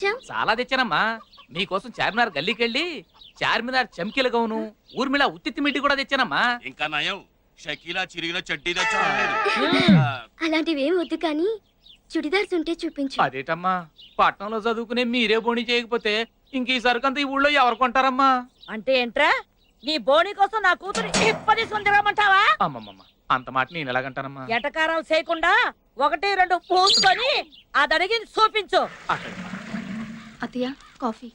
చాలా తెచ్చానమ్మా. మీకోసం చార్మినార్ గల్లీకెళ్ళి చార్మినార్ చమ్కీల గౌను, ఊర్మిళ ఉత్తిత్తి మిట్టి కూడా తెచ్చానమ్మా. ఇంకా నయం షకీలా చిరిగిన చడ్డీ తెచ్చాను. అలాంటివి ఏం వద్దు కానీ చుడిదార్స్ ఉంటే చూపించు. అదేటమ్మా, పట్నంలో చదువుకునే మీరే బోణి చేయకపోతే ఇంక ఈ సరుకంతా ఈ ఊళ్ళో ఎవరు కొంటారమ్మా? అంటే ఏంట్రా, నీ బోని కోసం నా కూతురు ఇప్పటి సుందరమంటావా? అమ్మమ్మమ్మ, అంత మాట నేను ఎలాగంటానమ్మా? ఎటకారాలు చేయకుండా 1-2 పూసుకొని అది అడిగి చూపించు. అత్తయ్య కాఫీ.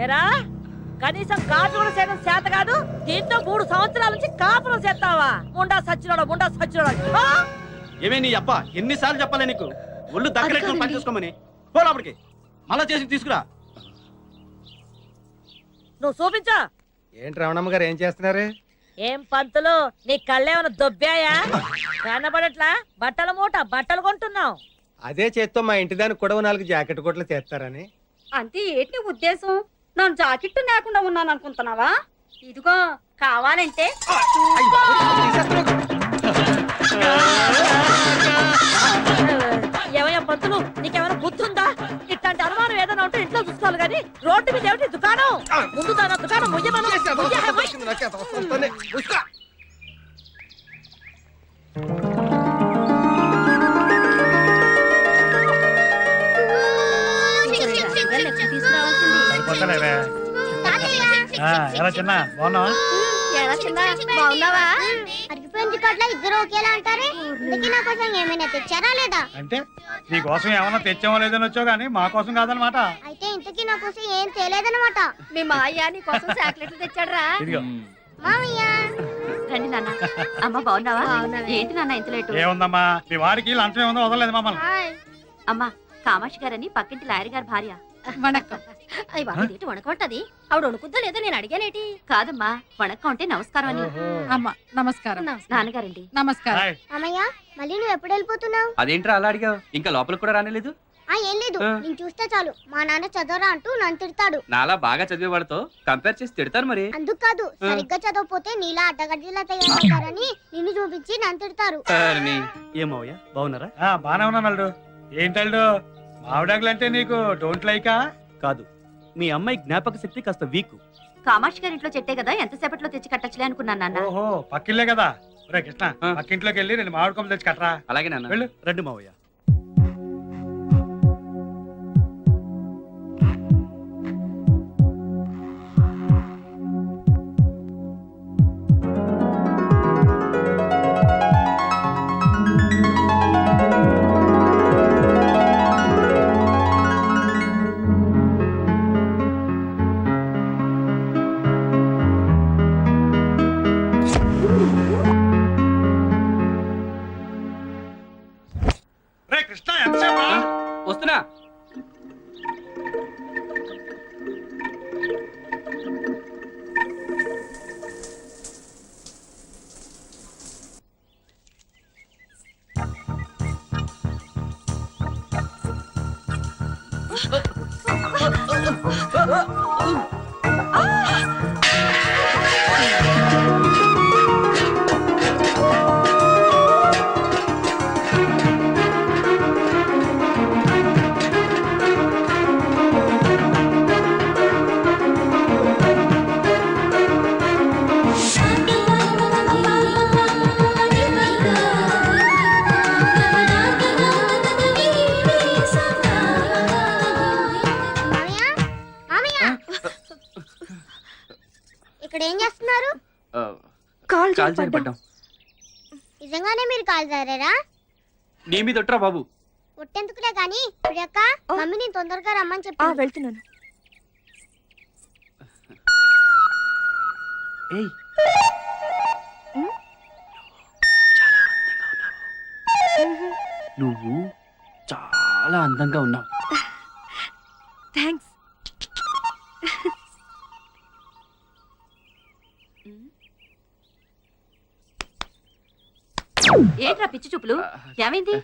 ఏరా, కనీసం కాఫీ కూడా చేయడం చేత కాదు, దీంతో 3 సంవత్సరాల నుంచి కాపురం చేస్తావా? ముండా సచ్చినోడా. ఏమే నీ అప్ప ఎన్నిసార్లు చెప్పాలి నీకు? ఒళ్ళు దగ్గర పని చూసుకోమని. పోలాపడికి మళ్ళా చేసి తీసుకురా. నువ్వు చూపించా. ఏంటి రమణమ్మ గారు ఏం చేస్తున్నారు? ఏం పంతులు, నీ కళ్ళేమైనా దొబ్బాయా? కనబడట్లా? బట్టల మూట బట్టలు కొంటున్నావు. అదే చేత్తో మా ఇంటి దానికి కూడా 4 జాకెట్ కొట్లు చేస్తారని. అంతే ఏంటి ఉద్దేశం? నేను జాకెట్ లేకుండా ఉన్నాను అనుకుంటున్నావా? ఇదిగో కావాలంటే ఏమయ్యా పంతులు, నీకేమైనా బుద్ధి ఉందా? ఇట్లాంటి అనుమానం ఏదైనా ఉంటే ఇంట్లో చూసుకోవాలి కానీ రోడ్డు మీద ఏమిటి దుకాణం? ముందు దాని దుకాణం ముయ్యమను. ఇద్దరు ఒకేలా అంటారే. నా కోసం ఏమైనా తెచ్చారా లేదా? అంటే నీ కోసం ఏమన్నా తెచ్చామో లేదని వచ్చావు కానీ మా కోసం కాదనమాట. అయితే ఇంతకీ నా కోసం ఏం తేలేదన్నమాట. మీ మాయ నీ కోసం చాక్లెట్లు తెచ్చాడరా. మామయ్య రండి నాన్న. అమ్మ బాగున్నావా? ఏంటి నాన్న ఇంత లేటు? ఏముందమ్మా, మీ వాడికి లంచం ఏముందో వదలలేదు మమ్మల్ని. అమ్మా కామాక్షి గారని పక్కింటి లాయర్ గారి భార్య. వణకం. అయ్యి బాబు ఏంటి వణకుంటది? ఆవిడ వణుకుద్దా లేదో నేను అడిగానేటి. కాదమ్మా, వణకం అంటే నమస్కారం అని. అమ్మా నమస్కారం. నాన్నగారండి. నమస్కారం. మామయ్య మళ్ళీ నువ్వు ఎప్పుడు వెళ్ళిపోతున్నావు? అదేంట్రా అలా అడిగావు? ఇంకా లోపలికి కూడా రానేలేదు? ఏం లేదు, నేను చూస్తే చాలు మా నాన్న చదవరా అంటూ నన్ను తిడతాడు. నాలా బాగా చదివేవాడితో కంపేర్ చేసి తిడతారు మరి. అందుకు కాదు, సరిగ్గా చదవకపోతే నీలా అడ్డగడ్డీలా తయారవుతారని నిన్ను చూపించి నన్ను తిడతారు. ఏమోయ్యా బాగున్నారా? బానే ఉన్నాడు. ఏంటల్డు మావిడాకులంటే నీకు డోంట్ లైకా? కాదు, మీ అమ్మాయి జ్ఞాపక శక్తి కాస్త వీక్. కామాక్షి గారి ఇంట్లో చెట్టే కదా, ఎంతసేపట్లో తెచ్చి కట్టచ్చులే అనుకున్నాను నాన్న. ఓహో పక్కిల్లే కదా. రే కృష్ణ, పక్కింట్లోకి వెళ్ళి నేను మామిడి కొమ్మ తెచ్చి కట్టరా. అలాగే నాన్న, వెళ్ళు. రండి మావయ్య. కృష్ణ ఎంతసేపు? వస్తున్నా. ఇక్కడ ఏం చేస్తున్నారు? కాల్ జారిపడ్డాం. నిజంగానే మీరు కాల్ జారారా? నీ మీద ఒట్టరా బాబు. ఒట్టెందుకులే గాని ప్రియక్క, మమ్మీని తొందరగా రమ్మని చెప్పి. వెళ్తున్నాను. ఏయ్, నువ్వు చాలా అందంగా ఉన్నావు. థ్యాంక్స్. ఏంట్రా పిచ్చి చూపులు? ఏమైంది?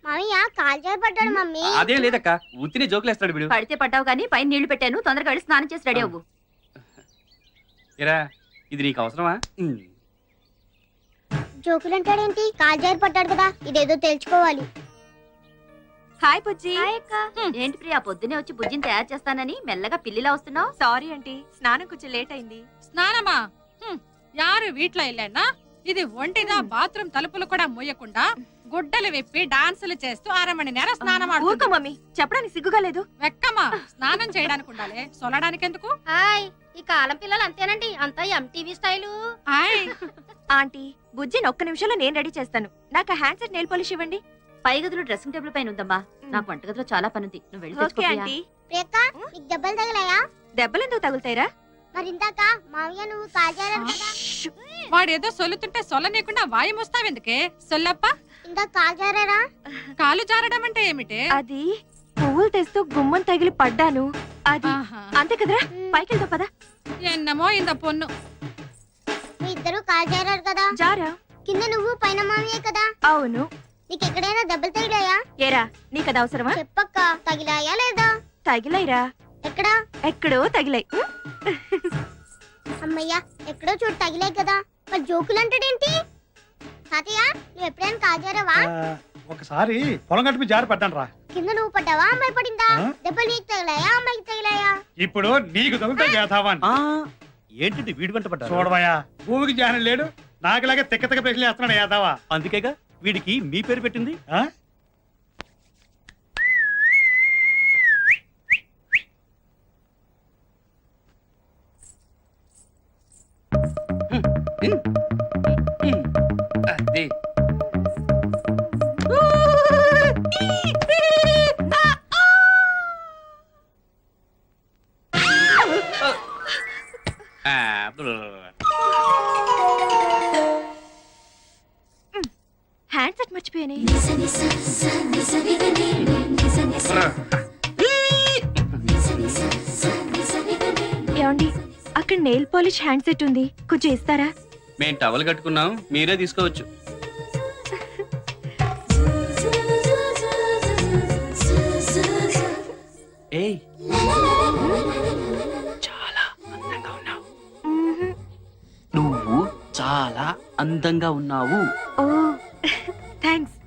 మామయ్య కాల్ జారిపడ్డాడు మమ్మీ. అదే లేదక్క, ఉత్తిని జోకులేస్తాడు వీడు. పడితే పడ్డావు కానీ పైన నీళ్లు పెట్టాను, తొందరగా వెళ్ళి స్నానం చేసి రెడీ అవ్వు. ఏరా ఇది నీకు అవసరమా? జోకులు అంటాడేంటి? కాజారి పడ్డాడు కదా, ఇదేదో తెలుసుకోవాలి. హాయ్ బుజ్జి. ఏంటి ప్రియా పొద్దునే వచ్చి బుజ్జిని తయారు చేస్తానని మెల్లగా పిల్లిలా వస్తున్నావు? సారీ ఆంటీ, స్నానం కొంచెం లేట్ అయింది. స్నానమా? యారు వీట్లో వెళ్ళానా? ఇది ఒంటిగా బాత్రూమ్ తలుపులు కూడా మూయకుండా గుడ్డలు విప్పి డాన్సులు చేస్తూ 6 మణి నేర స్నానం ఊరుకో మమ్మీ, చెప్పడానికి సిగ్గుగా లేదు. వెక్కమ్మా, స్నానం చేయడానికి ఉండాలి, సొలడానికి ఎందుకు? హాయ్, ఈ కాలం పిల్లలు అంతేనండి, అంతా ఎంటీవీ స్టైలు. హాయ్ ఆంటీ, బుజ్జిని ఒక్క నిమిషంలో నేను రెడీ చేస్తాను. నాకు హ్యాండ్ సెట్ నెయిల్ పాలిష్ ఇవ్వండి. పై గదిలో డ్రెస్సింగ్ టేబుల్ పైన ఉందమ్మా. నాకు వంటగదిలో చాలా పనుంది, నువ్వు వెళ్ళి తెచ్చుకో. ఆంటీ, ప్రియక్క, నీకు దెబ్బలు తగిలాయా? దెబ్బలు ఎందుకు తగులుతాయిరా? మరి ఇందాక మామయ్య నువ్వు కాజారారు కదా, వాడేదో సొల్లుతుంటే సొల్లనీయకుండా వాయి మోస్తావెందుకే? సొల్లప్ప, ఇందాక కాజారారా? కాలు జారడం అంటే ఏమిటి? అది పువ్వులు తెస్తూ గుమ్మం తగిలి పడ్డాను. అది అంతే కదరా, పైకి వెళ్తావు పదా. ఎన్నమో ఇంత పొన్ను. మీ ఇద్దరు కాజారారు కదా, జారా? కింద నువ్వు పైన మామయ్య కదా. అవును. నీకు ఎక్కడైనా దెబ్బలు తగిలాయా? ఏరా, నీకది అవసరమా? చెప్పక్క, తగిలాయా లేదా? తగిలాయిరా. ఎక్కడా? ఎక్కడో తగిలాయి. అమ్మయ్యా, ఎక్కడో చోటు తగిలాయి కదా, మరి జోకులు అంటాడేంటి? తాతయ్య, నువ్వు ఎప్పుడైనా కాజారావా? ఒకసారి పొలం గట్టు మీద జారి పడ్డాను రా. కింద నువ్వు పడ్డావా, అమ్మాయి పడిందా? దెబ్బలు నీకు తగిలాయా, అమ్మాయికి తగిలాయా? ఇప్పుడు నీకు తగులుతాయి వేతావాన్. ఏంటిది వీడి వెంట పడ్డా? చూడవయ్యా, భూమికి జ్ఞానం లేడు, నాకులాగే తెక్క తెక్క ప్రశ్నలు వేస్తున్నాడు యాదావా. అందుకేగా వీడికి మీ పేరు పెట్టింది. అదే హ్యాండ్ సెట్ మర్చిపోయానే. ఏమండి, అక్కడ నెయిల్ పాలిష్ హ్యాండ్ సెట్ ఉంది, కొంచెం ఇస్తారా? మేము టవల్ కట్టుకున్నాం, మీరే తీసుకోవచ్చు. ఏయ్, చాలా అందంగా ఉన్నావు. నువ్వు చాలా అందంగా ఉన్నావు. ఓ థ్యాంక్స్.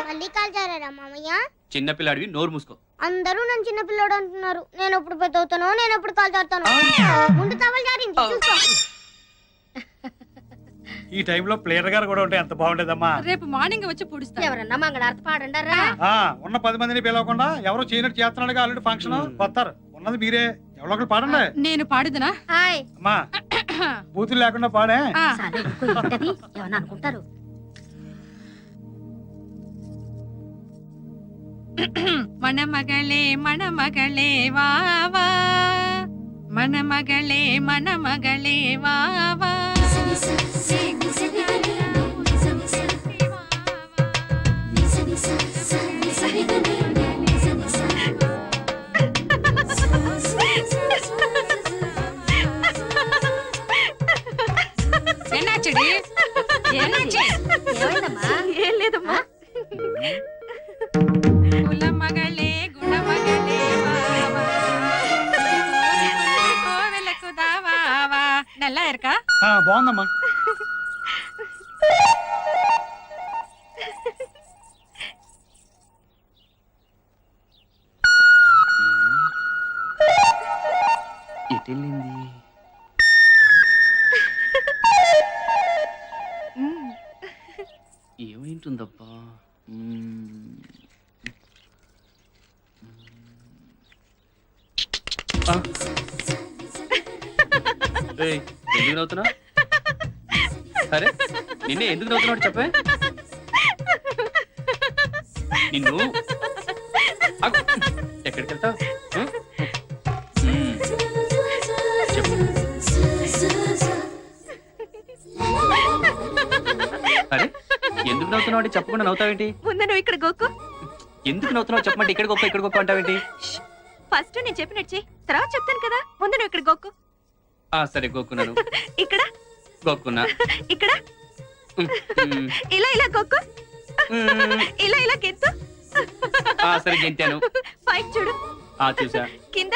మళ్ళీ కాజారారా మామయ్య? చిన్నపిల్లాడివి, నోరు మూసుకో. అందరూ నన్ను చిన్న పిల్లడు అంటున్నారు. నేను ఎప్పుడు పెద్ద అవుతానో, నేను ఎప్పుడు కాలు జారుతానో. ముందు టవల్ జారింది, చూసుకో. ఈ టైంలో ప్లేయర్ గారు కూడా ఉంటే ఎంత బాగుండేదమ్మా. రేపు మార్నింగ్ వచ్చి పుడుస్తా. ఎవరన్నా మంగళారతి పాడండారా? ఉన్న 10 మందిని పిలవకుండా ఎవరో చేయనట్టు చేస్తున్నాడుగా ఆల్రెడీ ఫంక్షన్ వస్తారు. ఉన్నది మీరే, ఎవరో ఒకరు పాడండి. నేను పాడుదునా? హాయ్, అమ్మా, బూతులు లేకుండా పాడే. ఏమన్నా అనుకుంటారు. మన మగళే మన మగళే వావా, మన మగళే మన మగళే వావా. ఎన్నాచడి ఎన్నాచి? ఏం లేదమ్మా. కులమగళే గుణమగళే వావా, కోవెలకు దావావా. నల్లా ఎరకా? బాగుందమ్మా. ఎటెళ్ళింది? ఏమైంటుందబ్బా? ఎందుకు నవ్వుతున్నా? సరే, నిన్నే ఎందుకు నవ్వుతున్నాడు చెప్పే. నిన్ను ఎక్కడికి వెళ్తావు? అరే, ఎందుకు నవ్వుతున్నావు అంటే చెప్పకుండా నవ్వుతావేంటి? ముందు నువ్వు ఇక్కడ గోకు. ఎందుకు నవ్వుతున్నావు చెప్పమంటే ఇక్కడ గొప్ప ఇక్కడ గొప్ప అంటావేంటి? ఫస్ట్ నేను చెప్పినట్టు చెయ్యి, తర్వాత చెప్తాను కదా. ముందు నువ్వు ఇక్కడ గోకు. సరే, గోక్కున్నాను. ఇక్కడ గోక్కున్నా. ఇక్కడ ఇలా ఇలా గోకు. ఇలా ఇలా గెంతు. సరే, గెంతాను. పైకి చూడు. చూసా. కింద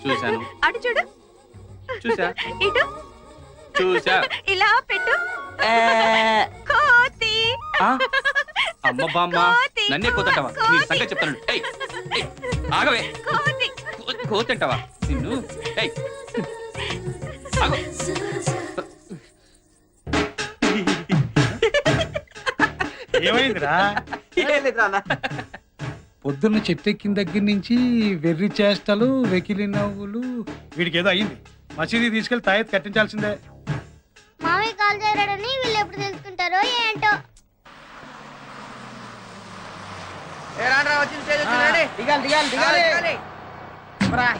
చూశాను. అటు చూడు. చూసా. ఇటు చూసా. ఇలా పెట్టు. కోతి. అమ్మ బామ్మ నన్నే కోతంటావా? నీ సంగతి చెప్తాను. ఏయ్ ఆగవే. కోతంటావా నిన్ను? ఏయ్ ఆగు. ఏమైందిరా? పొద్దున్న చెట్టెక్కిన దగ్గర నుంచి వెర్రి చేష్టలు, వెకిలి నవ్వులు, వీడికి ఏదో అయింది. మసీదీ తీసుకెళ్లి తాయెత్తు కట్టించాల్సిందే. మామయ్య కాల్ చేరాడని వీళ్ళు ఎప్పుడు తెలుసుకుంటారో ఏంటో.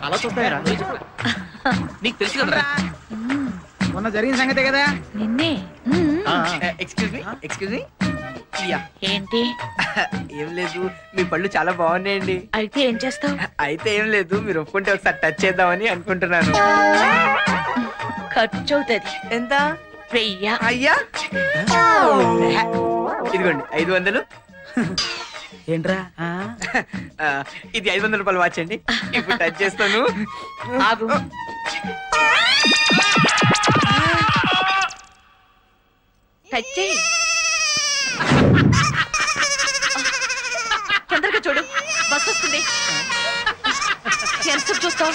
అలా చూస్తాయరా? నీకు తెలుసు కదరా మొన్న జరిగిన సంగతే కదా. నిన్నే. ఎక్స్క్యూజ్ మీ ఏంటి? ఏం లేదు, మీ పళ్ళు చాలా బాగున్నాయండి. అయితే ఏం చేస్తావు? అయితే ఏం లేదు, మీరు ఒప్పుకుంటే ఒకసారి టచ్ చేద్దామని అనుకుంటున్నాను. ఖర్చు అవుతుంది. ఎంత? 1000. అయ్యా ఇదిగోండి 500. ఏంట్రా? ఇది 500 రూపాయలు వాచ్ అండి. ఇప్పుడు టచ్ చేస్తాను. ఆగు. టచ్ చేయి. తొందరగా చూడు, బస్ వస్తుంది. ఎంత చూస్తావు?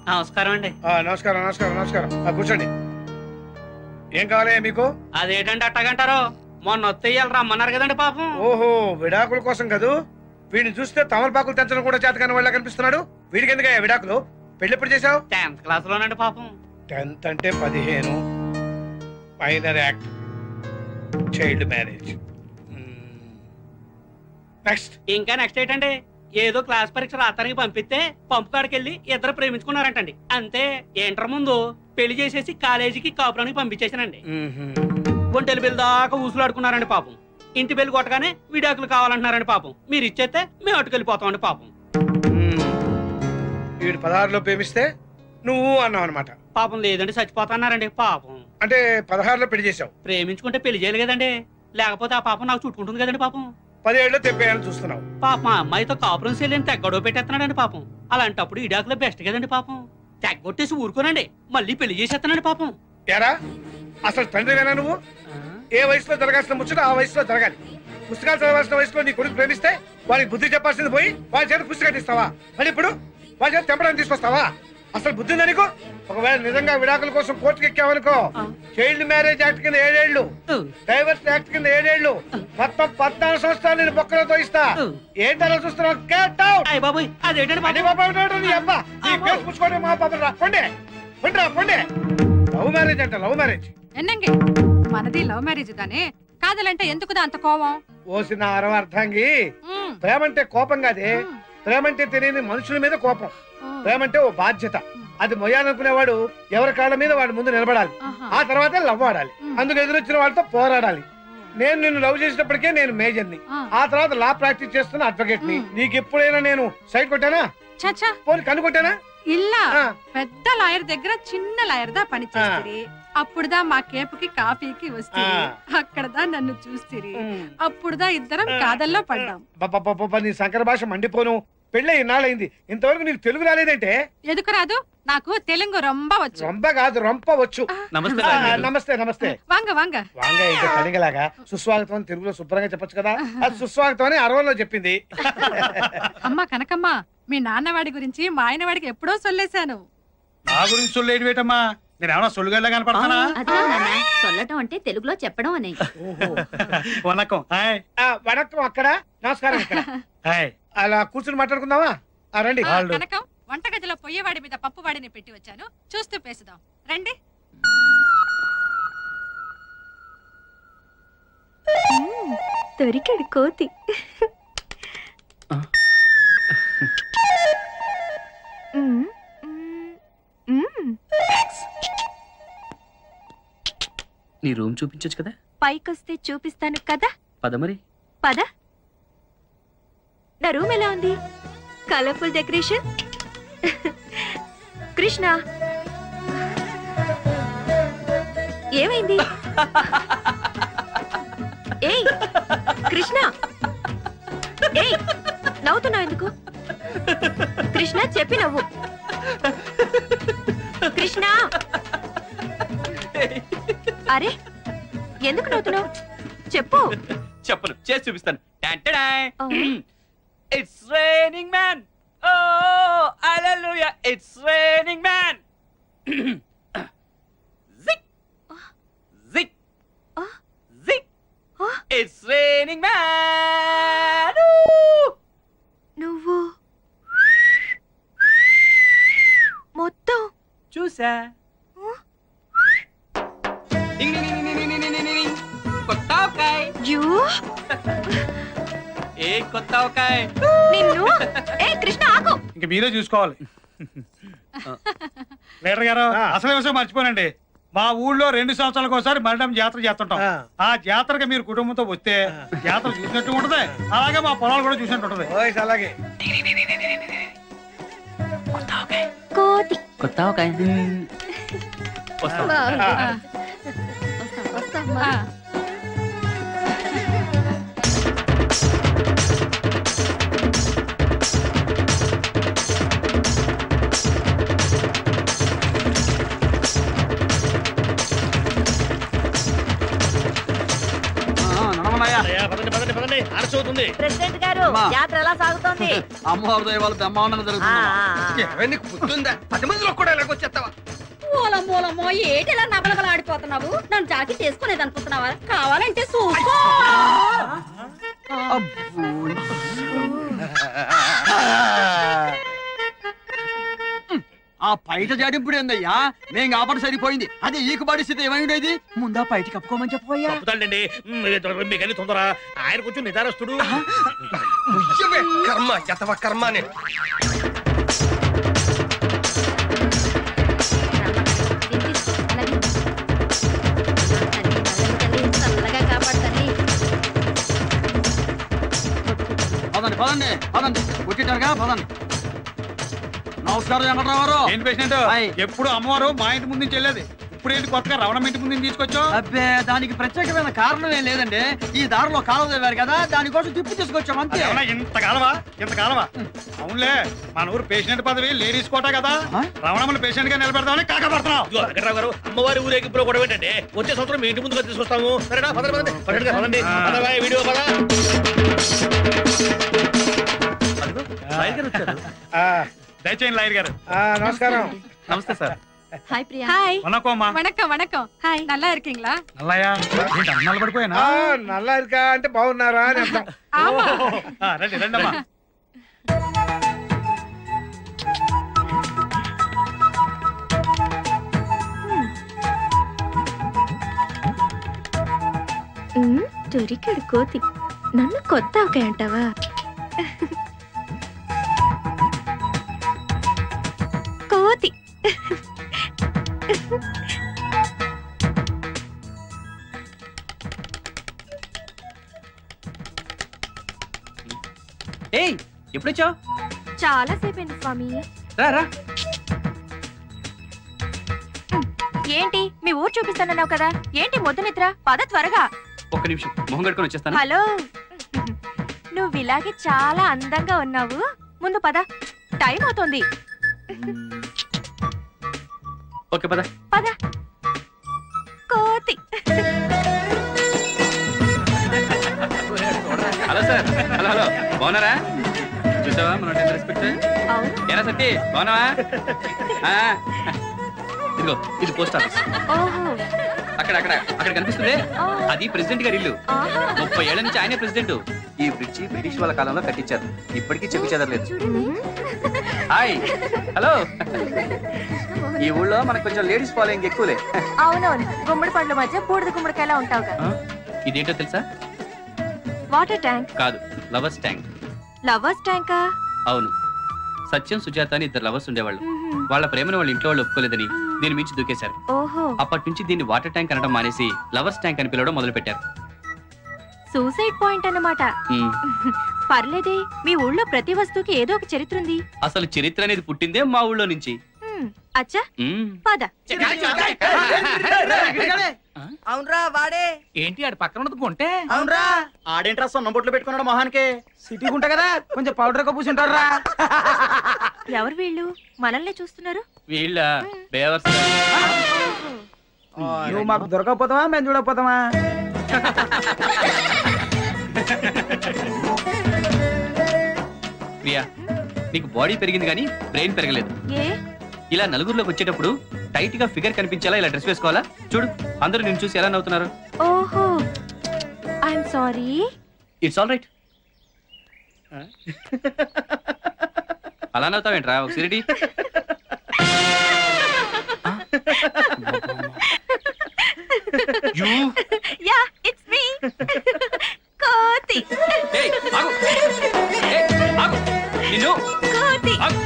నమస్కారం అండి. నమస్కారం నమస్కారం నమస్కారం. కూర్చోండి. ఏం కావాలి మీకు? అదేంటంటే అట్టగంటారు? మొన్న వత్తేయాలి రమ్మన్నారు కదండి పాపం. ఓహో, విడాకుల కోసం కదూ? వీడిని చూస్తే తమలపాకులు తెచ్చడం కూడా చేతకాని వాళ్ళ కనిపిస్తున్నాడు. వీడికి ఎందుకయ్యా విడాకులు? పెళ్లి ఎప్పుడు చేసావు? 10th క్లాస్ లోనండి పాపం. 10th అంటే 15. Minor act, child marriage. Next. ఇంకా నెక్స్ట్ ఏంటండి? ఏదో క్లాస్ పరీక్ష రాత్రికి పంపిస్తే పంపు కాడికి వెళ్ళి ఇద్దరు ప్రేమించుకున్నారంటండి. అంతే. ఇంటర్ ముందు పెళ్లి చేసేసి కాలేజీకి కాపురానికి పంపించేసానండి. ఒంటెలు బిల్ దాకా ఊసులాడుకున్నారండి పాపం. ఇంటి బిల్లు కొట్టగానే విడాకులు కావాలంటున్నారండి పాపం. మీరు ఇచ్చేస్తే మేము అటుకెళ్ళిపోతామండి పాపం. వీడు 16లో ప్రేమిస్తే నువ్వు అన్నావు అనమాట. పాపం లేదండి, చచ్చిపోతున్నారండి పాపం. అంటే 16లో పెళ్లి చేసావు. ప్రేమించుకుంటే పెళ్లి చేయాలి కదండి, లేకపోతే ఆ పాపం నాకు చుట్టుకుంటుంది కదండి పాపం. 17లో తెప్పేయాలని చూస్తున్నావు. పాప మా అమ్మాయితో కాపురం చేయలేని తెగ్గొడవ పెట్టేస్తున్నాడండి పాపం. అలాంటప్పుడు ఇడాకులో బెస్ట్ కదండి పాపం. తెగ్గొట్టేసి ఊరుకోనండి, మళ్ళీ పెళ్లి చేసేస్తున్నాడు పాపం. ఎరా, అసలు తండ్రివేనా నువ్వు? ఏ వయసులో జరగాల్సిన ముచ్చట ఆ వయసులో జరగాలి. పుస్తకాలు చదవాల్సిన వయసులో నీ కొడుకు ప్రేమిస్తే వాడికి బుద్ధి చెప్పాల్సింది పోయి వాళ్ళ చేత పుస్తకాలు ఇస్తావా? మరి ఇప్పుడు వాళ్ళ చేత తెంపడానికి తీసుకొస్తావా? అసలు బుద్ధి ఉందా నీకు? ఒకవేళ నిజంగా విడాకుల కోసం కోర్టుకు ఎక్కావనుకో, చైల్డ్ మ్యారేజ్ యాక్ట్ కింద 7 ఏళ్లు, డైవర్స్ యాక్ట్ కింద 7 ఏళ్లు, మొత్తం 14 సంవత్సరాలు నేను బొక్కలతో ఇస్తా. ఏంటలా చూస్తున్నావు? Get out. బాబోయ్, అదేంటండి నీ అబ్బా, నీ కేసు పుచ్చుకోండి. మా పాప రా, పొండే పొండి పొండే. లవ్ మ్యారేజ్ అంట, లవ్ మ్యారేజ్. ఎన్నంగి మనది లవ్ మ్యారేజ్ దానే. కాదలంటే ఎందుకుదా అంత కోపం? ఓసిన అర్థంగి, ప్రేమంటే కోపం కాదే. ప్రేమంటే తెలియని మనుషుల మీద కోపం. ప్రేమంటే ఓ బాధ్యత. అది మొయ్యాలనుకునేవాడు ఎవరి కాళ్ళ మీద వాడి ముందు నిలబడాలి. ఆ తర్వాతే లవ్ ఆడాలి. అందుకు ఎదురొచ్చిన వాళ్ళతో పోరాడాలి. నేను నిన్ను లవ్ చేసినప్పటికే నేను మేజర్ని, ఆ తర్వాత లా ప్రాక్టీస్ చేస్తున్న అడ్వకేట్ ని. నీకు ఎప్పుడైనా నేను సైడ్ కొట్టానా? పోనీ కన్ను కొట్టానా? ఇల్లా పెద్ద లాయర్ దగ్గర చిన్న లాయర్ దా పని చేస్తుంది. అప్పుడుదా మా కేపుకి కాఫీకి వస్తుంది. అక్కడదా నన్ను చూస్తుంది. అప్పుడుదా ఇద్దరం కాదల్లో పడ్డాం. నీ సంకర భాష మండిపోను. పెళ్ళి ఇన్నాళ్ళైంది, ఇంతవరకు నీకు తెలుగు రాలేదంటే? ఎందుకు రాదు? నాకు తెలుగు రొంబ వచ్చు. రొంబ కాదు, రొంప వచ్చు. నమస్తే నమస్తే నమస్తే. వాంగ వాంగ వాంగ అయితే కలిగలాగా సుస్వాగతం అని తెలుగులో శుభ్రంగా చెప్పొచ్చు కదా. అది సుస్వాగతం అని 60లో చెప్పింది. అమ్మా కనకమ్మ, మీ నాన్నవాడి గురించి మా ఆయన వాడికి ఎప్పుడో సొల్లేశాను. నా గురించి సొల్లేడు వేటమ్మా? నేను ఏమన్నా సొల్లుగల్లా కనపడతానా? సొల్లటం అంటే తెలుగులో చెప్పడం అనే. వణకం. వణకం అక్కడ, నమస్కారం ఇక్కడ. అలా కూర్చుని మాట్లాడుకుందామా? రండి. కనకం, వంటగదిలో పొయ్యేవాడి మీద పప్పువాడిని పెట్టి వచ్చాను, చూస్తూ పేసుదాం రండి. దొరికాడు కోతి. నీ రూమ్ చూపించొచ్చు కదా? పైకొస్తే చూపిస్తాను కదా. పద మరి. పద. నా రూమ్ ఎలా ఉంది? Colourful decoration. కృష్ణ, ఏమైంది? ఏయ్, ఏయ్ కృష్ణ ఏయ్ నవ్వుతున్నావు ఎందుకు కృష్ణ చెప్పి నవ్వు కృష్ణ అరే ఎందుకు నవ్వుతున్నావు చెప్పు చెప్పను చేసి చూపిస్తాను. It's raining man. Oh hallelujah it's raining man. జిక్ జిక్ జిక్ ఇట్స్ రైనింగ్ మ్యాన్. నువ్వు మొత్తం చూసా. కొత్తావకాయ ఏ కొత్తావకాయ నిన్ను ఏ కృష్ణ ఆగు ఇంక మీరే చూసుకోవాలి. లీడర్ గారు అసలు విషయం మర్చిపోనండి. మా ఊళ్ళో 2 సంవత్సరాలకు ఒకసారి మరణం జాతర చేస్తుంటాం. ఆ జాతరకి మీరు కుటుంబంతో వస్తే జాతర చూసినట్టు ఉంటది, అలాగే మా పొలాలు కూడా చూసినట్టు ఉంటది. అలాగే కోతి కొత్తావకాయ ప్రెసిడెంట్ గారు యాత్ర ఎలా సాగుతోంది? అమ్మవారి దయ వల్ల బ్రహ్మాండంగా జరుగుతుంది. గుర్తుందా 10 మందిలో కూడా ఎలాగొచ్చేస్తావా? మూలమూలమో ఏటిలా నబలబలాడిపోతున్నావు? నన్ను జాకెట్ వేసుకోలేదు అనుకుంటున్నావా? కావాలంటే చూసుకో. ఆ పైట జాడింపుడు ఏందయ్యా? మేం కాబట్టి సరిపోయింది. అదే ఈకు పరిస్థితి ఏమైండేది? ముందా పైట కప్పుకోమని చెప్పబోయా. తప్పుతాండి మీకని తొందర. ఆయన కొంచెం నిదారస్తుడు. కర్మ చెత్తవ కర్మ అని. చల్లగా కాపాడుతుంది. పదండి పదండి పదండి కూర్చుంటారుగా పదండి. నమస్కారం వెంకటరావు. ఏంటి పేషెంట్? ఎప్పుడు అమ్మవారు మా ఇంటి ముందు నుంచి వెళ్ళేది, ఇప్పుడు ఏంటి కొత్తగా రవణం ఇంటి ముందు తీసుకొచ్చా? అబ్బే దానికి ప్రత్యేకమైన కారణం ఏం లేదండి. ఈ దారిలో కాలువ తవ్వారు కదా, దానికోసం తిప్పి తీసుకొచ్చాం అంతే. ఇంత కాలవా? అవునులే, మన ఊరు పేషెంట్ పదవి లేడీస్ కోట కదా, రవణమ్మని పేషెంట్ గా నిలబెడతామని కాకపడుతున్నాం. వెంకటరావు గారు అమ్మవారి ఊరేగి ఇప్పుడు కూడా ఏంటంటే వచ్చే సంవత్సరం మీ ఇంటి ముందుగా తీసుకొస్తాము. సరేనా? పదండి. వీడియో పదా. దయచేయండి లాయర్ గారు. నమస్కారం. నమస్తే సార్. హాయ్ ప్రియా. హాయ్ వణకమ్మా. వణకం హాయ్ நல்லா இருக்கீங்களா? నల్లయ్యా ఏంటి అన్నాలు పడిపోయానా? నల్లా ఇరుకా అంటే బాగున్నారా అని అర్థం. రండి రండమ్మా. దొరికాడు కోతి. నన్ను కొత్త ఆవకాయ అంటావా? కోతి ఏయ్ ఎప్పుడొచ్చావు? చాలా సేపైంది స్వామి. రా. ఏంటి మీ ఊరు చూపిస్తానన్నావు కదా, ఏంటి మొద్దు నిద్ర? పద త్వరగా. ఒక్క నిమిషం మొహం కట్టుకొని వచ్చేస్తాను. హలో, నువ్వు ఇలాగే చాలా అందంగా ఉన్నావు. ముందు పద, టైం అవుతోంది. ఓకే పద. కోతి. Hello sir. హలో బాగున్నారా? చూసావా మన రెస్పెక్ట్. ఏరా సత్తి బాగున్నావా? ఇదిగో ఇది పోస్ట్ ఆఫీస్. అక్కడ కనిపిస్తుంది, అది ప్రెసిడెంట్ గారి ఇల్లు. 30 ఏళ్ల నుంచి ఆయనే ప్రెసిడెంట్. ఈ బ్రిడ్జి బ్రిటిష్ వాళ్ళ కాలంలో కట్టించారు, ఇప్పటికీ చెప్పి చెదరలేదు. Hi hello. ఈ ఊళ్ళో మనకు కొంచెం లేడీస్ ఫాలోయింగ్ ఎక్కువలే. అవునవును, గుమ్మడి పండ్ల మధ్య బూడిద గుమ్మడికాయలా ఉంటావుగా. ఇదేంటో తెలుసా? వాటర్ ట్యాంక్ కాదు, లవర్స్ ట్యాంక్. లవర్స్ ట్యాంకా? అవును. సత్యం సుజాత అని 2 లవర్స్ ఉండేవాళ్ళు. వాళ్ళ ప్రేమను వాళ్ళ ఇంట్లో వాళ్ళు ఒప్పుకోలేదని దీని మించి దూకేశారు. అప్పటి నుంచి దీన్ని వాటర్ ట్యాంక్ అనడం మానేసి లవర్స్ ట్యాంక్ అని పిలవడం మొదలు పెట్టారు. సూసైడ్ పాయింట్ అన్నమాట. పర్లేదే, మీ ఊళ్ళో ప్రతి వస్తువుకి ఏదో ఒక చరిత్ర ఉంది. అసలు చరిత్ర అనేది పుట్టిందే మా ఊళ్ళో నుంచి. అచ్చా పద. అవునరా వాడే. ఏంటి ఆడు పక్కన ఉన్నది కొంటే? అవునరా ఆడేంట్రా సొన్న బొట్లు పెట్టుకున్నాడు మొహానికి. సిటీ గుంట కదా, కొంచెం పౌడర్ గా పూసుంటాడు రా. ఎవరు వీళ్ళు మనల్ని చూస్తున్నారు? వీళ్ళ బేవర్స్. నువ్వు మాకు దొరకకపోతావా, మేము చూడకపోతామా? ప్రియా, నీకు బాడీ పెరిగింది కానీ బ్రెయిన్ పెరగలేదు. ఇలా నలుగురిలోకి వచ్చేటప్పుడు టైట్ గా ఫిగర్ కనిపించేలా ఇలా డ్రెస్ వేసుకోవాలా? చూడు, అందరూ నిన్ను చూసి ఎలా నవ్వుతున్నారు. ఓహో, I'm sorry. It's all right. అలా నవ్వుతావేంట్రా? ఒక సిరిడి. Yeah, it's me. కోతి. ఏయ్, ఆగు. ఏయ్, ఆగు. నిన్ను. కోతి. ఆగు.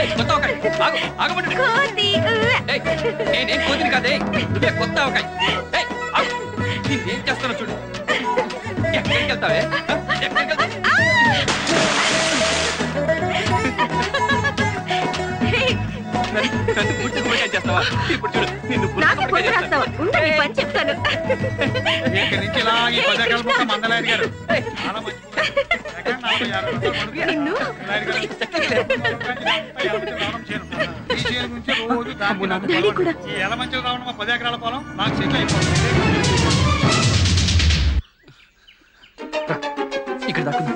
ఏయ్, కొత్త ఆవకాయ. ఆగు, ఆగమంటే. కోతి. ఏయ్, నేనేం కోతిని కాదే. నువ్వే కొత్త ఆవకాయ. ఏయ్, ఆగు. నిన్నేం చేస్తానో చూడు. ఎక్కడికి వెళ్తావే? ఎక్కడికి వెళ్తావు? నన్ను పూర్తిగా గురికాయ చేస్తావా? ఇప్పుడు చూడు, నిన్ను నాకే పొద్దు రాస్తావా? ఉండు, నీ పని చెప్తాను. ఇక్కడి నుంచి ఇలా ఈ 10 ఎకరాల మొత్తం మందలాయన గారు. చాలా మంచి పూట. ఎకరం 40-50 రూపాయలు పడుతుంది. నిన్ను మందలాయన గారు. ఈ చేను గురించి రోజు దానికి నాకు డాడీ కూడా. ఈ ఎలమంచిలో రావడం మా 10 ఎకరాల పొలం నాకు సెటిల్ అయిపోతుంది. ఇక్కడ దాక్కుంది.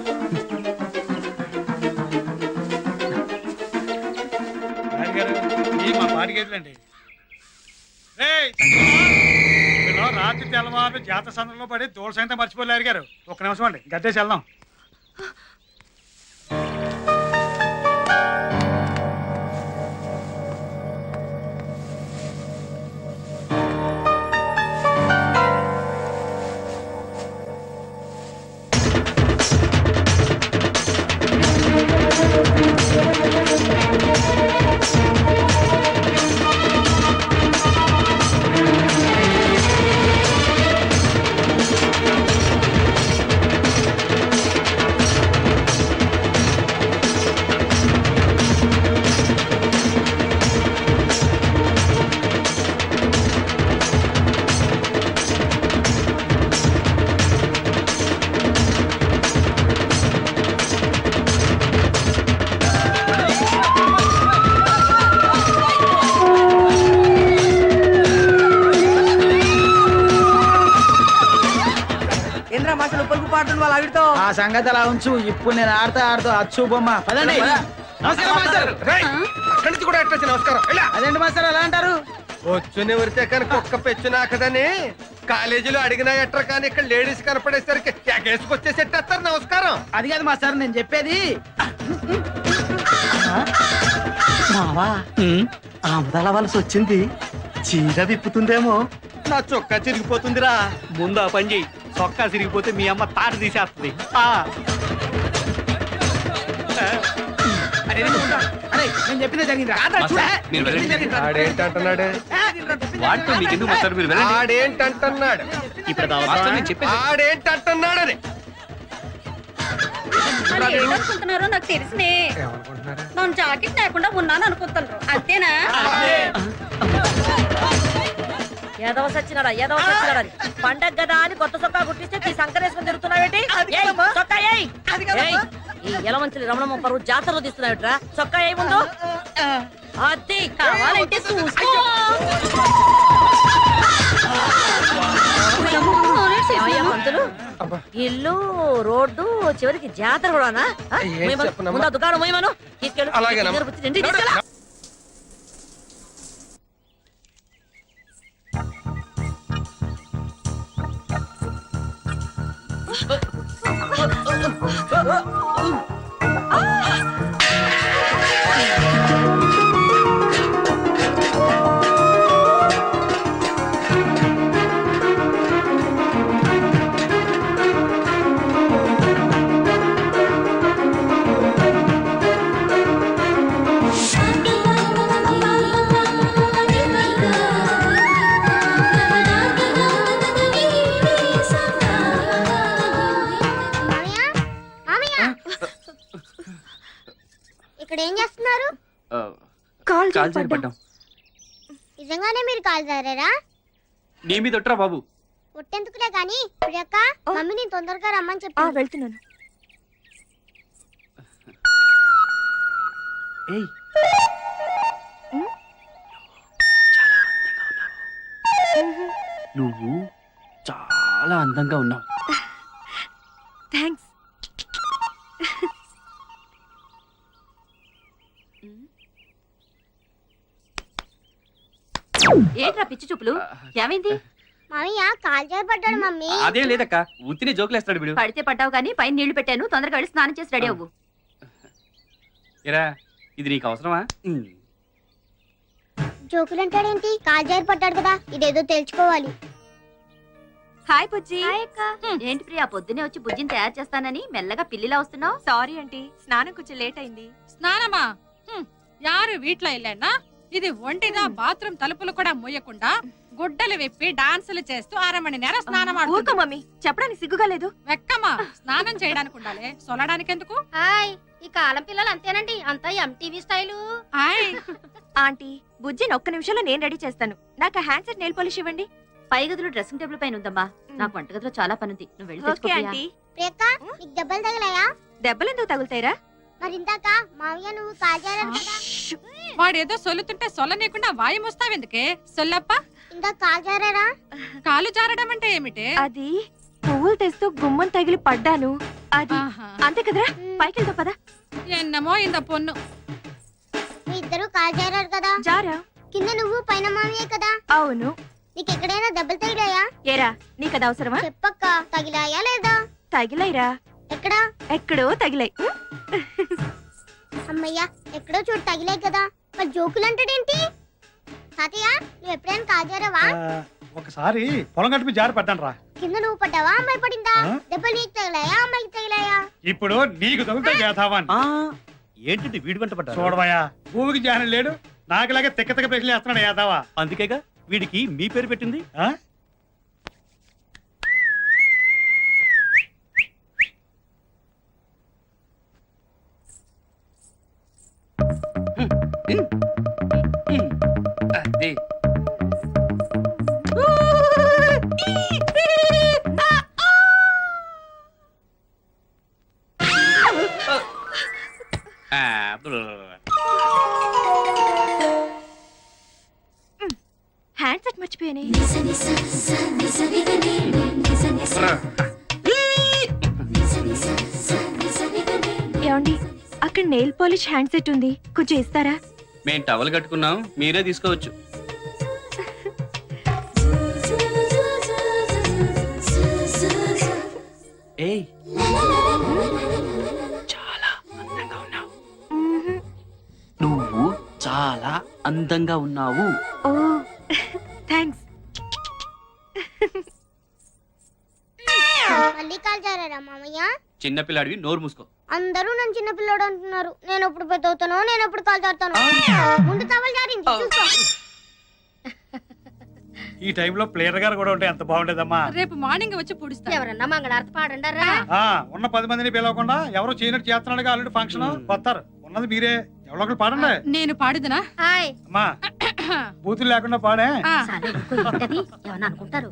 మా పాడిగేట్లండి. రాత్రి తెల్లవారు జాతర సందర్భంలో పడి దోళ సైతం మర్చిపోలేరు గారు. ఒక్క నిమిషం అండి, గద్దేసి వెళ్దాం. ఆ సంగతి అలా ఉంచు. ఇప్పుడు నేను ఆడుతూ అచ్చు బొమ్మ. పదండి. నమస్కారం మాస్టర్. అక్కడి నుంచి కూడా ఎట్లా నమస్కారం. అదేంటి మాస్టర్ అలా అంటారు? వచ్చుని వరితే కనుక ఒక్క పెచ్చునా కదని కాలేజీలో అడిగినా ఎట్రా, కానీ ఇక్కడ లేడీస్ కనపడేసరికి ఎగేసుకొచ్చేసి ఎట్టేస్తారు నమస్కారం. అది కాదు మాస్టర్, నేను చెప్పేది. మావా, ఆమదాల వలస వచ్చింది. చీర విప్పుతుందేమో. నా చొక్కా చిరిగిపోతుందిరా. ముందు ఆ పని చెయ్యి. చొక్కా సిరిగిపోతే మీ అమ్మ తాట తీసేస్తుంది. నేను చెప్పిందే జరిగింది. ఆడేంటంటున్నాడు? వాటితో మీకెందుకు మాస్టర్? మీరు వెళ్ళండి. ఆడేంటంటున్నాడు? మాస్టర్ నేను చెప్పేది. ఆడేంటంటున్నాడని వాళ్ళు ఏమనుకుంటున్నారో నాకు తెలిసినే. నేను జాకెట్ లేకుండా ఉన్నాను అనుకుంటున్నారు, అంతేనా? ఏదవ సచ్చినారా, ఏదవ సచ్చినారా. పండగ కదా అని కొత్త చొక్కా కుట్టిస్తే ఈ సంకరేసుకుని తిరుగుతున్నావేంటి? చొక్కా ఏయ్. ఈ ఎలమంచిలి రమణమ్మ పరువు జాతరలో తీస్తున్నావుట్రా. చొక్కా ఏయ్ ముందు. అది కావాలంటే చూసుకో. పంతులు, ఇల్లు రోడ్డు చివరికి జాతర కూడానా? ముందు దుకాణం పోయమను. తీసుకెళ్ళు. ఇక్కడ ఏం చేస్తున్నారు? కాలు జారి పడ్డాం. నిజంగానే మీరు కాలు జారారా? నీ మీద ఒట్టరా బాబు. ఒట్టెందుకులే గాని ప్రియక్క, మమ్మీని తొందరగా రమ్మని చెప్పి. వెళ్తున్నాను. ఏయ్ నువ్వు చాలా అందంగా ఉన్నావు. థ్యాంక్స్. ఏంట్రా పిచ్చి చూపులు? ఏమైంది? మామయ్య కాలు జారి పడ్డాడు మమ్మీ. అదేం లేదక్క, ఉత్తినే జోకులేస్తాడు వీడు. పడితే పడ్డావు కానీ పైన నీళ్లు పెట్టాను, తొందరగా వెళ్ళి స్నానం చేసి రెడీ అవ్వు. ఏరా ఇది నీకు అవసరమా? జోకులంటాడేంటి? కాలు జారి పడ్డాడు కదా, ఇదేదో తెలుసుకోవాలి. హాయ్ బుజ్జి. ఏంటి ప్రియా, పొద్దునే వచ్చి బుజ్జిని తయారు చేస్తానని మెల్లగా పిల్లిలా వస్తున్నావు? సారీ ఆంటీ, స్నానం కొంచెం లేట్ అయింది. స్నానమా? యారు వీట్లో ఇల్లేనా? ఇది ఒంటిదా బాత్రూమ్ తలుపులు కూడా మూయకుండా గుడ్డలు విప్పి డాన్సులు చేస్తూ 1/2 మణి నేర స్నానం ఊరుకో మమ్మీ, చెప్పడానికి సిగ్గుగా లేదు. వెక్కమ్మా, స్నానం చేయడానికి ఉండాలి, సొలడానికి ఎందుకు? హాయ్, ఈ కాలం పిల్లలు అంతేనండి, అంతా ఎంటీవీ స్టైలు. హాయ్ ఆంటీ, బుజ్జిని ఒక్క నిమిషంలో నేను రెడీ చేస్తాను. నాకు హ్యాండ్ సెట్ నెయిల్ పాలిష్ ఇవ్వండి. పై గదిలో డ్రెస్సింగ్ టేబుల్ పైన ఉందమ్మా, నాకు వంటగదిలో చాలా పనుంది, నువ్వు వెళ్ళి తెచ్చుకో ఓకే ప్రియా. ఆంటీ. ప్రియక్క, నీకు దెబ్బలు తగిలాయా? దెబ్బలు ఎందుకు తగులుతాయిరా? మరి ఇందాక మామయ్య నువ్వు కాలు జారావు కదా. వాడేదో సొల్లుతుంటే సొల్లనీయకుండా వాయి ముస్తావెందుకే? సొల్లప్ప, ఇందాక కాలు జారారా? కాలు జారడం అంటే ఏమిటి? అది పువ్వులు తెస్తూ గుమ్మం తగిలి పడ్డాను. అది అంతే కదరా, పైకి వెళ్తావు పదా. ఎన్నమో ఇంద పొన్ను. మీ ఇద్దరు కాలు జారారు కదా. జారా? కింద నువ్వు, పైన మామయ్య కదా. అవును. నీకు ఎక్కడైనా దెబ్బలు తగిలాయా? ఏరా, నీకు అది అవసరమా? చెప్పక్క, తగిలాయా లేదా? తగిలాయిరా. ఎక్కడా? ఎక్కడో తగిలాయి. అమ్మయ్యా, ఎక్కడో చోటు తగిలాయి కదా. మరి జోకులు అంటాడేంటి? తాతయ్య, నువ్వు ఎప్పుడైనా కాలు జారావా? ఒకసారి పొలం గట్టు మీద జారి పడ్డాను రా. కింద నువ్వు పడ్డావా, అమ్మాయి పడిందా? దెబ్బలు నీకు తగిలాయా, అమ్మాయికి తగిలాయా? ఇప్పుడు నీకు తగులుతా చేతావాన్ని. ఏంటి వీడి వెంట పడ్డా? చూడవయ్యా, భూమికి జానం లేడు, నాకులాగే తెక్క తెక్క ప్రశ్నలు వేస్తున్నాడు యాదవా. అందుకేగా వీడికి మీ పేరు పెట్టింది. అదే హ్యాండ్ సెట్ మర్చిపోయానే. ఏమండి, అక్కడ నెయిల్ పాలిష్ హ్యాండ్ సెట్ ఉంది, కొంచెం ఇస్తారా? మేము టవల్ కట్టుకున్నాం, మీరే తీసుకోవచ్చు. ఏయ్ చాలా అందంగా ఉన్నావు. నువ్వు చాలా అందంగా ఉన్నావు. ఓ థ్యాంక్స్. మళ్ళీ కాలు జారారా మామయ్య? చిన్నపిల్లాడివి, నోరు మూసుకో. అందరూ నన్ను చిన్న పిల్లడు అంటున్నారు. నేను ఎప్పుడు పెద్ద అవుతానో, నేను ఎప్పుడు కాలు జారుతాను. ముందు టవల్ జారింది, చూసుకో. ఈ టైంలో ప్లేయర్ గారు కూడా ఉంటే ఎంత బాగుండేదమ్మా. రేపు మార్నింగ్ వచ్చి పుడుస్తా. ఎవరన్నా మంగళారతి పాడండారా? ఉన్న 10 మందిని పిలవకుండా ఎవరో చేయనట్టు చేస్తున్నాడు ఆల్రెడీ ఫంక్షన్ వస్తారు. ఉన్నది మీరే, ఎవరో ఒకరు పాడండి. నేను పాడుదునా? హాయ్ అమ్మా, బూతులు లేకుండా పాడే. ఏమన్నా అనుకుంటారు.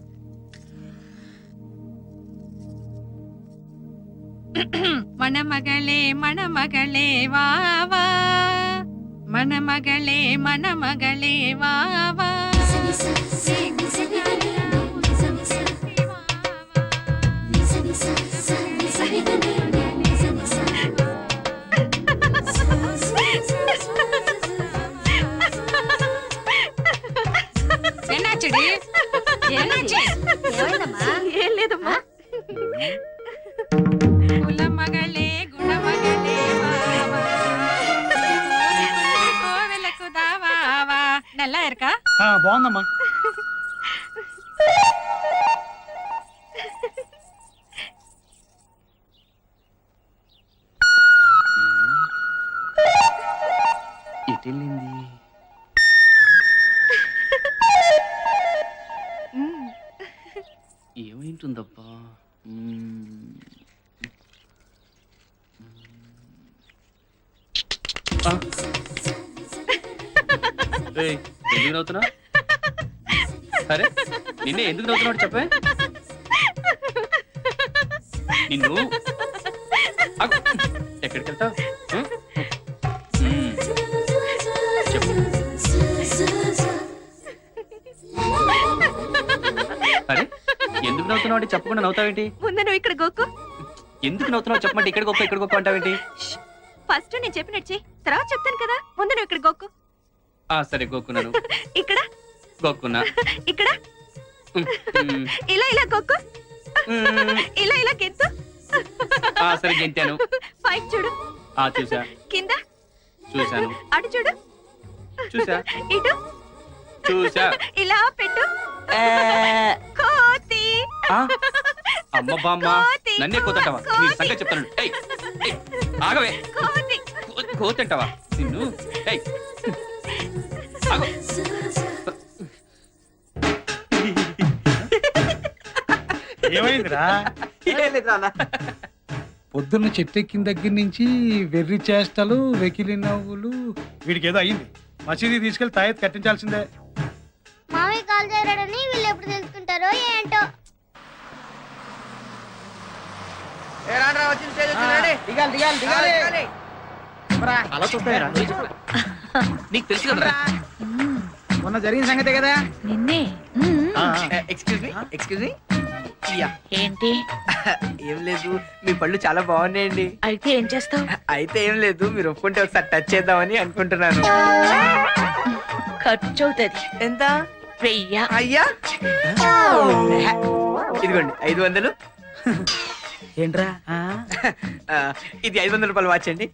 మన మగళే మన మగళే వావా, మన మగళే మన మగళే వావా. ఎన్నాచడి ఏం లేదమ్మా. కుల మగళే గుణ మగళే వావా, కోవెలకు దావావా. నల్లా ఎరక బాగుందమ్మా. ఎటెళ్ళింది? ఏమైంటుందబ్బా? ఏయ్, ఎందుకు నవ్వుతున్నావు? సరే నిన్నే ఎందుకు నవ్వుతున్నావు చెప్పే. నిన్ను ఆగు. ఎక్కడికి వెళ్తావు? చెప్పు. అరే ఎందుకు నవ్వుతున్నావు అంటే చెప్పకుండా నవ్వుతావేంటి? ముందు నువ్వు ఇక్కడ గోకు. ఎందుకు నవ్వుతున్నావు చెప్పమంటే ఇక్కడ గొప్ప అంటావేంటి? ఫస్ట్ నేను చెప్పినట్టు చెయ్యి, తర్వాత చెప్తాను కదా. ముందు నువ్వు ఇక్కడ గోకు. సరే గోక్కున్నాను. ఇక్కడ గోక్కున్నా. ఇక్కడ ఇలా గోకు. ఇలా గెంతు. సరే గెంతాను. పైకి చూడు. చూసా. కింద చూసాను. అటు చూడు. చూసా. ఇటు చూసా. ఇలా పెట్టు. కోతి. అమ్మ బామ్మ నన్నే కోతంటావా? నీ సంగతి చెప్తాను. ఆగవే. కోతంటావా నిన్ను? ఏమైందిరా? పొద్దున్న చెట్టెక్కిన దగ్గర నుంచి వెర్రి చేష్టలు, వెకిలి నవ్వులు. వీడికి ఏదో అయ్యింది. మసీదీ తీసుకెళ్లి తాయెత్తు కట్టించాల్సిందే. మామయ్య కాల్ చేరాడని వీళ్ళు ఎప్పుడు తెలుసుకుంటారో ఏంటో. అలా చూస్తాయరా? నీకు తెలుసు కదా మొన్న జరిగిన సంగతే కదా. నిన్నే. ఎక్స్క్యూజ్ మీ ఏంటి? ఏం లేదు, మీ పళ్ళు చాలా బాగున్నాయండి. అయితే ఏం చేస్తావు? అయితే ఏం లేదు, మీరు ఒప్పుకుంటే ఒకసారి టచ్ చేద్దామని అనుకుంటున్నాను. ఖర్చు అవుతుంది. ఎంత? 1000. అయ్యా ఇదిగోండి 500. ఏంట్రా ఇది 500 రూపాయలు వాచ్ అండి.